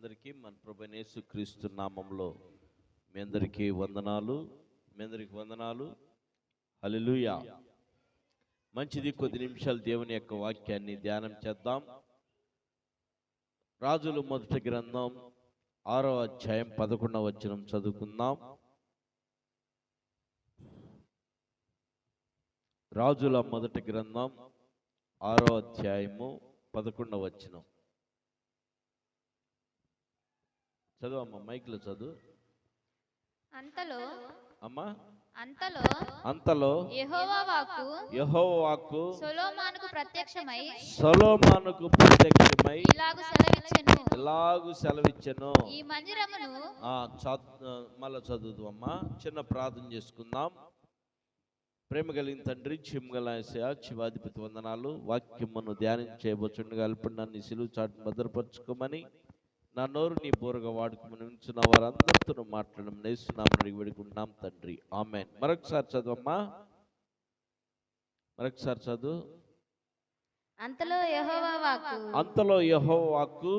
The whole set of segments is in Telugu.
అందరికీ మన ప్రభువైన యేసుక్రీస్తు నామములో మీ అందరికీ వందనాలు. హల్లెలూయా. మంచిది, కొద్ది నిమిషాలు దేవుని యొక్క వాక్యాన్ని ధ్యానం చేద్దాం. రాజుల మొదటి గ్రంథం 6వ అధ్యాయం 11వ వచనం చదువుకుందాం. రాజుల మొదటి గ్రంథం 6వ అధ్యాయము 11వ వచనం. చదువమ్మా, మైక్లో చదువు. అంతలో యెహోవా వాక్కు సొలొమోనుకు ప్రత్యక్షమై ఇలాగు సెలవిచ్చెను. ఈ మందిరమును మళ్ళా చదువు అమ్మా. చిన్న ప్రార్థన చేసుకుందాం. ప్రేమ కలిగిన తండ్రి, చిమ్మగల యేసయ్యా, శివాధిపతి వందనాలు. వాక్యమును ధ్యానం చేయబోచుండగా అల్పండి నన్ను సిలువ చాటును భద్రపరచుకోమని, నా నోరు నీ బోరుగా వాడుకోమని ఉంచున్న వారందరితో మాట్లాడడం నేస్తున్నామని వేడుకుంటున్నాం తండ్రి, ఆమేన్. మరొకసారి చదువమ్మా, మరొకసారి చదువు. అంతలో యెహోవా వాక్కు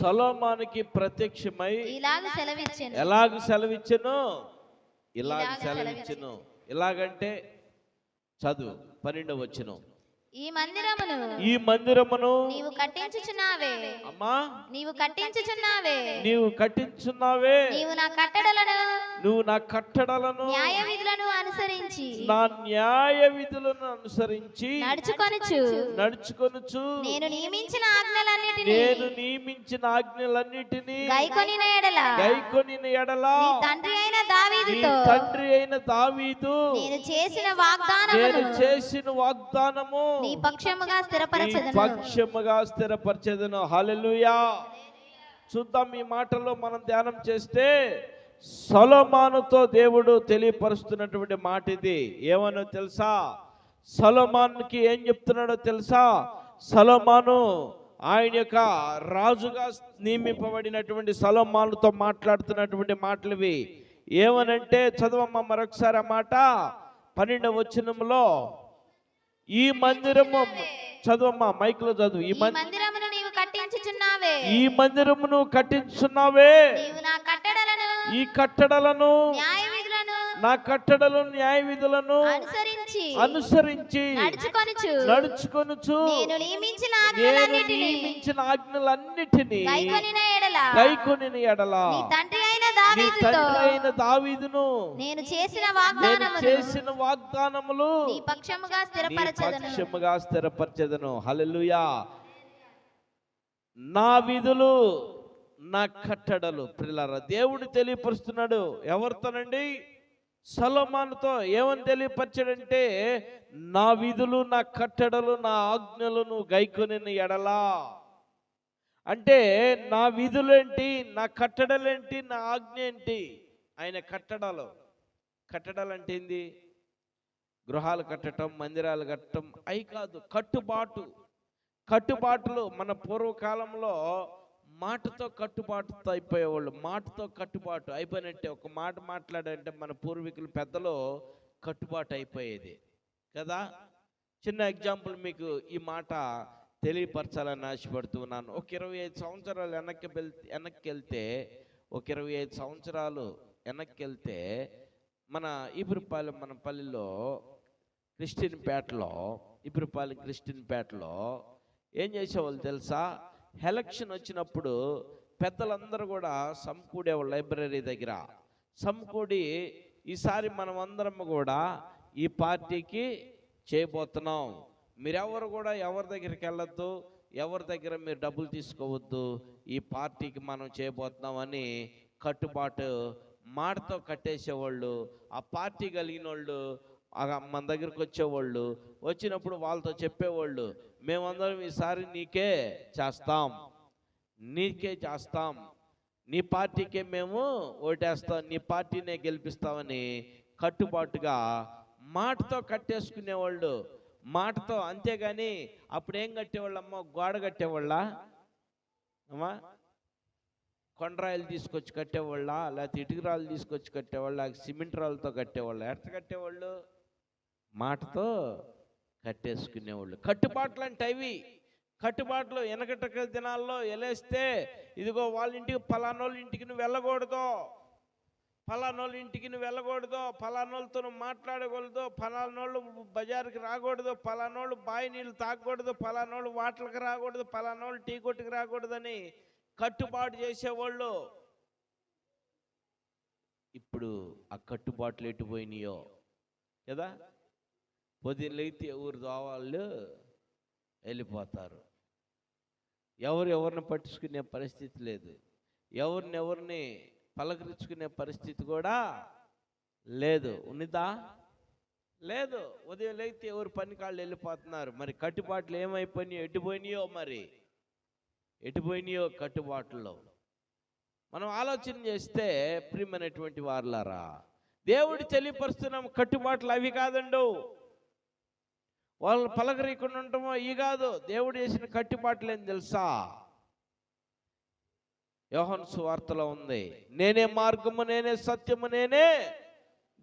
సొలొమోనుకి ప్రత్యక్షమై ఎలాగ సెలవిచ్చెను. ఇలాగంటే చదువు 12వ వచనం. ఈ మందిరమును నీవు కట్టించుచున్నావే. అమ్మా, నీవు కట్టించుచున్నావే. నీవు నా కట్టడలను న్యాయ విధులను అనుసరించి నడుచుకొనుచు నేను నియమించిన ఆజ్ఞలన్నిటిని గైకొనిన ఎడల నీ తండ్రి అయిన దావీదు నేను చేసిన వాగ్దానము నీ పక్షముగా స్థిరపరచెదను. హల్లెలూయా. చూద్దాం, ఈ మాటల్లో మనం ధ్యానం చేస్తే సొలొమోనుతో దేవుడు తెలియపరుస్తున్నటువంటి మాట ఇది. ఏమనో తెలుసా? సొలొమోనుకి ఏం చెప్తున్నాడో తెలుసా? సొలొమోను ఆయన యొక్క రాజుగా నియమింపబడినటువంటి సొలొమోనుతో మాట్లాడుతున్నటువంటి మాటలు ఇవి. ఏమనంటే చదవమ్మ మరొకసారి ఆ మాట. 12వ వచనంలో ఈ మందిరము, చదువమ్మా, మైక్లో చదువు. ఈ మందిరమును కట్టించుచున్నావే. ఈ కట్టడలను నా కట్టడలు న్యాయ విధులను అనుసరించి నడుచుకొనుచు నేను నియమించిన ఆజ్ఞలన్నిటినీ గైకొనిన ఎడల నీ తండ్రి అయిన దావీదును నేను చేసిన వాగ్దానములు నీ పక్షముగా స్థిరపరచెదను. హల్లెలూయా. నా విధులు, నా కట్టడలు. ప్రియులారా, దేవుడు తెలియపరుస్తున్నాడు. ఎవరితోనండి? సొలొమోనుతో. ఏమని తెలియపరిచాడంటే, నా విధులు, నా కట్టడలు, నా ఆజ్ఞలను గైకొనిన ఎడలా. అంటే నా విధులేంటి, నా కట్టడలేంటి, నా ఆజ్ఞ ఏంటి? ఆయన కట్టడాలు అంటే ఏంది? గృహాలు కట్టడం, మందిరాలు కట్టడం అవి కాదు. కట్టుబాటులు. మన పూర్వకాలంలో మాటతో కట్టుబాటుతో అయిపోయేవాళ్ళు. మాటతో కట్టుబాటు అయిపోయినట్టే. ఒక మాట మాట్లాడంటే మన పూర్వీకులు పెద్దలు కట్టుబాటు అయిపోయేది కదా. చిన్న ఎగ్జాంపుల్ మీకు ఈ మాట తెలియపరచాలని ఆశపడుతున్నాను. ఒక 25 సంవత్సరాలు వెనక్కి వెళ్తే ఒక 25 సంవత్సరాలు వెనక్కి వెళ్తే మన పల్లెలో క్రిస్టియన్ పేటలో ఏం చేసేవాళ్ళు తెలుసా? ఎలక్షన్ వచ్చినప్పుడు పెద్దలందరూ కూడా సమకూడేవాళ్ళు. లైబ్రరీ దగ్గర సమకూడి, ఈసారి మనం అందరం కూడా ఈ పార్టీకి చేయబోతున్నాం, మీరెవరు కూడా ఎవరి దగ్గరికి వెళ్ళొద్దు, ఎవరి దగ్గర మీరు డబ్బులు తీసుకోవద్దు, ఈ పార్టీకి మనం చేయబోతున్నాం అని కట్టుబాటు మాటతో కట్టేసేవాళ్ళు. ఆ పార్టీ కలిగిన వాళ్ళు మన దగ్గరికి వచ్చేవాళ్ళు. వచ్చినప్పుడు వాళ్ళతో చెప్పేవాళ్ళు, మేమందరం ఈసారి నీకే చేస్తాం, నీ పార్టీకే మేము ఓటేస్తాం, నీ పార్టీనే గెలిపిస్తామని కట్టుబాటుగా మాటతో కట్టేసుకునేవాళ్ళు. మాటతో. అంతేగాని అప్పుడు ఏం కట్టేవాళ్ళమ్మా? గోడ కట్టేవాళ్ళ అమ్మా? కొండరాయిలు తీసుకొచ్చి కట్టేవాళ్ళ, లేకపోతే ఇటుకరాలు తీసుకొచ్చి కట్టేవాళ్ళ, సిమెంట్ రాళ్ళతో కట్టేవాళ్ళు? ఎట్లా కట్టేవాళ్ళు? మాటతో కట్టేసుకునేవాళ్ళు. కట్టుబాట్లు అంటే అవి. కట్టుబాట్లు వెనకట దినాల్లో ఎలేస్తే ఇదిగో వాళ్ళ ఇంటికి ఫలానోళ్ళ ఇంటికి నువ్వు వెళ్ళకూడదు, ఫలానోళ్ళ ఇంటికి నువ్వు వెళ్ళకూడదు, ఫలానోళ్ళతో నువ్వు మాట్లాడకూడదు, ఫలానోళ్ళు బజారుకి రాకూడదు, ఫలానోళ్ళు బావి నీళ్ళు తాగకూడదు, ఫలానోళ్ళు వాటర్కి రాకూడదు, ఫలానోళ్ళు టీ కొట్టుకు రాకూడదని కట్టుబాటు చేసేవాళ్ళు. ఇప్పుడు ఆ కట్టుబాట్లు ఎటుపోయినాయో కదా. పొద్దున్నైతే ఎవరు దోవాళ్ళు వెళ్ళిపోతారు. ఎవరిని పట్టించుకునే పరిస్థితి లేదు, ఎవరిని పలకరించుకునే పరిస్థితి కూడా లేదు. ఉన్నదా? లేదు. ఉదయం లేస్తే ఎవరు పని కాళ్ళు వెళ్ళిపోతున్నారు. మరి కట్టుబాట్లు ఏమైపోయినాయో, ఎటుపోయినాయో కట్టుబాట్లలో మనం ఆలోచన చేస్తే ప్రియమైనటువంటి వారలారా, దేవుడు తెలియపరుస్తున్నాం కట్టుబాట్లు అవి కాదండు. వాళ్ళని పలకరీకుండా ఉంటామో ఈ కాదు. దేవుడు చేసిన కట్టుబాట్లు ఏం తెలుసా? యోహాను సువార్తలో ఉంది, నేనే మార్గము, నేనే సత్యము, నేనే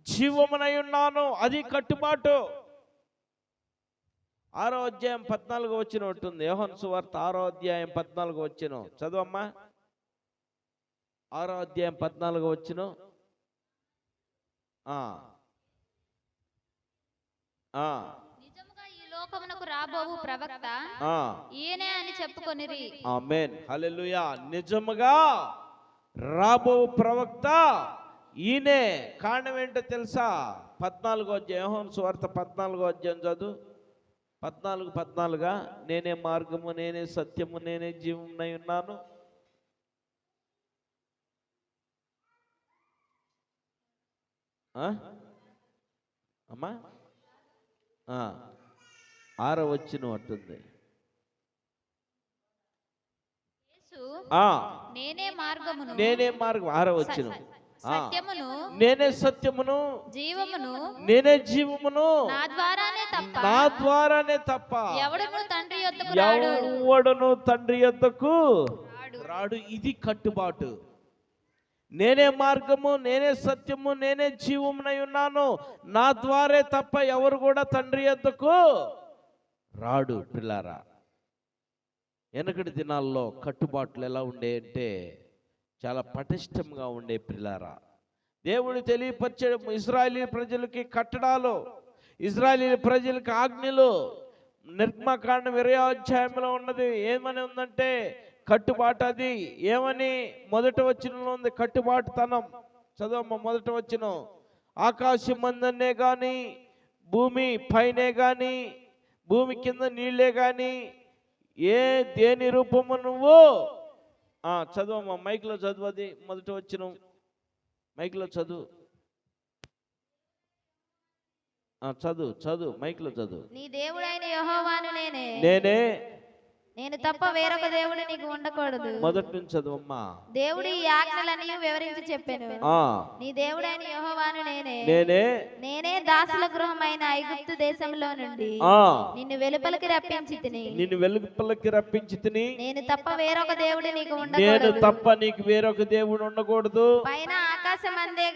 జీవమునై ఉన్నాను. అది కట్టుబాటు. 6వ అధ్యాయం 14వ వచనం ఉంటుంది. యోహాను సువార్త 6వ అధ్యాయం 14వ వచనం చదువమ్మా. 6వ అధ్యాయం 14వ వచనం. నిజముగా ఈ లోకమునకు రాబోవు ప్రవక్త ఈయనే అని చెప్పుకొనిరి. ఆమేన్, హల్లెలూయా. నిజముగా రాబో ప్రవక్త ఈయనే. కారణం ఏంటో తెలుసా? 14వ అధ్యాయం, యోహాను సువార్త 14వ అధ్యాయం చదువు. 14 నేనే మార్గము, నేనే సత్యము, నేనే జీవమునై ఉన్నాను. అమ్మా 6వ వచనం అట్టుంది. నేనే మార్గమును, నేనే మార్గం. 6వ వచనం. సత్యమును, నేనే సత్యమును, జీవమును, నేనే జీవమును, నా ద్వారానే తప్ప ఎవడును తండ్రి యొద్దకు రాడు. ఇది కట్టుబాటు. నేనే మార్గము, నేనే సత్యము, నేనే జీవమునై ఉన్నాను. నా ద్వారే తప్ప ఎవరు కూడా తండ్రి యొద్దకు రాడు. పిల్లారా, వెనకటి దినాల్లో కట్టుబాట్లు ఎలా ఉండే అంటే చాలా పటిష్టంగా ఉండే. పిల్లారా, దేవుడు తెలియపరిచే ఇశ్రాయేలీ ప్రజలకి కట్టడాలు, ఇశ్రాయేలీ ప్రజలకి ఆజ్ఞలు నిర్గమకాండం 20వ అధ్యాయంలో ఉన్నది. ఏమని ఉందంటే కట్టుబాటు. అది ఏమని? మొదటి వచనంలో ఉంది కట్టుబాటుతనం. చదవమ్మ మొదటి వచనం. ఆకాశం మందన్నే గాని, భూమి పైనే గాని, భూమి కింద నీళ్లే గాని దేని రూపము నువ్వు చదువమ్మా. మైక్లో చదువు. అది మొదటి వచనం మైక్లో చదువు. చదువు మైక్లో చదువు. నీ దేవుడైన యెహోవాను నేనే, నేను తప్ప వేరొక దేవుడు నీకు ఉండకూడదు. మొదటి నుంచి చదువమ్మా. దేవుడు ఈ ఆజ్ఞలన్నీ వివరించి చెప్పాను. నీ దేవుడైన యెహోవాను నేనే దాసుల గృహమైన ఐగుప్తు దేశంలో నుండి నిన్ను వెలుపలికి రప్పించి తిని నేను తప్ప వేరొక దేవుడు నీకు ఉండకూడదు. పైన ఆకాశం అందే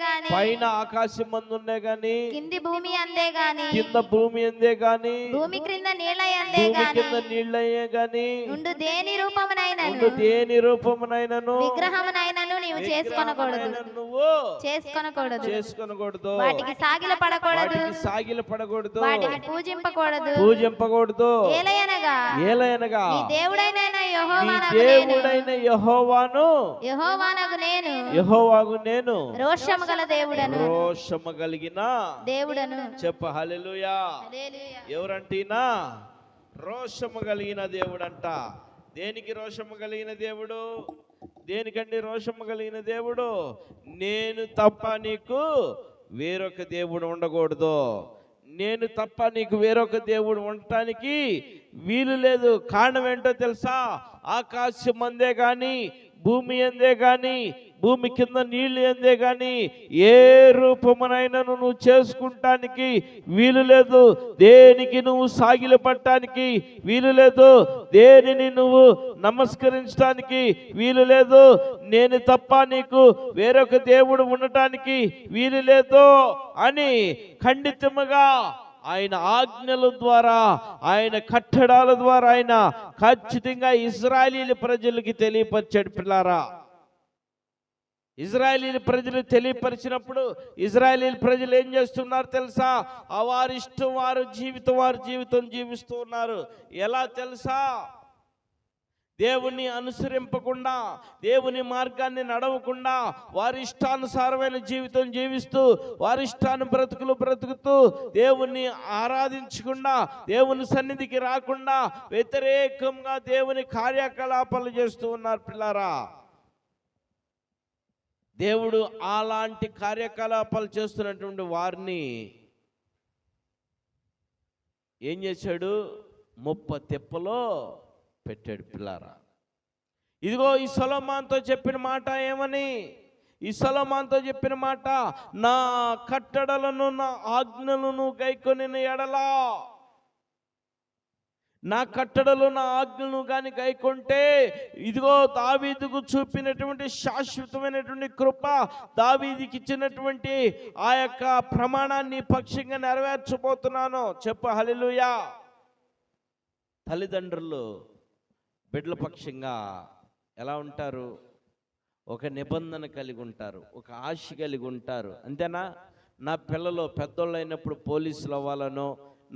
గాని, కింది భూమి అందే గాని, భూమి క్రింద నీళ్ళయ్యే గాని ఉండు దేని రూపమునైనను విగ్రహమునైనను నీవు చేసుకొనకూడదు. వాటికి సాగిలపడకూడదు. వాటిని పూజింపకూడదు. ఏలయనగా నీ దేవుడైన యెహోవాను నేను రోషము కలిగిన దేవుడను. చెప్ప హల్లెలూయా. ఎవరంటీనా? రోషము కలిగిన దేవుడంట. దేనికి రోషము కలిగిన దేవుడు? దేనికండి రోషము కలిగిన దేవుడు? నేను తప్ప నీకు వేరొక దేవుడు ఉండకూడదు. నేను తప్ప నీకు వేరొక దేవుడు ఉండటానికి వీలు లేదు. కారణం ఏంటో తెలుసా? ఆకాశం అందే గాని, భూమి అందే గాని, భూమి కింద నీళ్లు అందే గాని ఏ రూపమునైనా నువ్వు చేసుకుంటానికి వీలు లేదు. దేనికి నువ్వు సాగిలపడటానికి వీలు లేదు. దేనిని నువ్వు నమస్కరించడానికి వీలు లేదు. నేను తప్ప నీకు వేరొక దేవుడు ఉండటానికి వీలు లేదు అని ఖండితముగా ఆయన ఆజ్ఞల ద్వారా, ఆయన కట్టడాల ద్వారా ఆయన ఖచ్చితంగా ఇశ్రాయేలీయుల ప్రజలకి తెలియపరిచాడు పిల్లారా. ఇశ్రాయేలీయుల ప్రజలు తెలియపరిచినప్పుడు ఇశ్రాయేలీయుల ప్రజలు ఏం చేస్తున్నారు తెలుసా? వారిష్టం వారి జీవితం జీవిస్తూ ఉన్నారు. ఎలా తెలుసా? దేవుని అనుసరింపకుండా, దేవుని మార్గాన్ని నడవకుండా, వారి ఇష్టానుసారమైన జీవితం జీవిస్తూ, వారి ఇష్టాన్ని బ్రతుకుతూ, దేవుణ్ణి ఆరాధించకుండా, దేవుని సన్నిధికి రాకుండా వ్యతిరేకంగా దేవుని కార్యకలాపాలు చేస్తూ ఉన్నారు పిల్లారా. దేవుడు అలాంటి కార్యకలాపాలు చేస్తున్నటువంటి వారిని ఏం చేశాడు? ముప్ప తిప్పలో పెట్టాడు పిల్లారా. ఇదిగో ఈ సొలొమోనుతో చెప్పిన మాట ఏమని? ఈ సొలొమోనుతో చెప్పిన మాట, నా కట్టడలను నా ఆజ్ఞలను గైకొనిన ఎడలా, నా కట్టడలు నా ఆజ్ఞలను కానీ గైకొంటే, ఇదిగో దావీదుకు చూపినటువంటి శాశ్వతమైనటువంటి కృప, దావీదుకి ఇచ్చినటువంటి ఆ యొక్క ప్రమాణాన్ని పక్షంగా నెరవేర్చబోతున్నాను. చెప్పు హల్లెలూయా. తల్లిదండ్రులు బిడ్డల పక్షంగా ఎలా ఉంటారు? ఒక నిబంధన కలిగి ఉంటారు, ఒక ఆశ కలిగి ఉంటారు. అంతేనా? నా పిల్లలు పెద్దోళ్ళు అయినప్పుడు పోలీసులు అవ్వాలనో,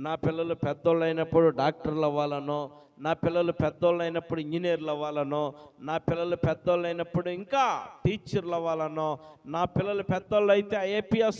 నా పిల్లలు పెద్దోళ్ళు అయినప్పుడు డాక్టర్లు అవ్వాలనో, నా పిల్లలు పెద్దోళ్ళు అయినప్పుడు ఇంజనీర్లు అవ్వాలనో, నా పిల్లలు పెద్దోళ్ళు అయినప్పుడు ఇంకా టీచర్లు అవ్వాలనో, నా పిల్లలు పెద్దోళ్ళు అయితే ఐఏపీఎస్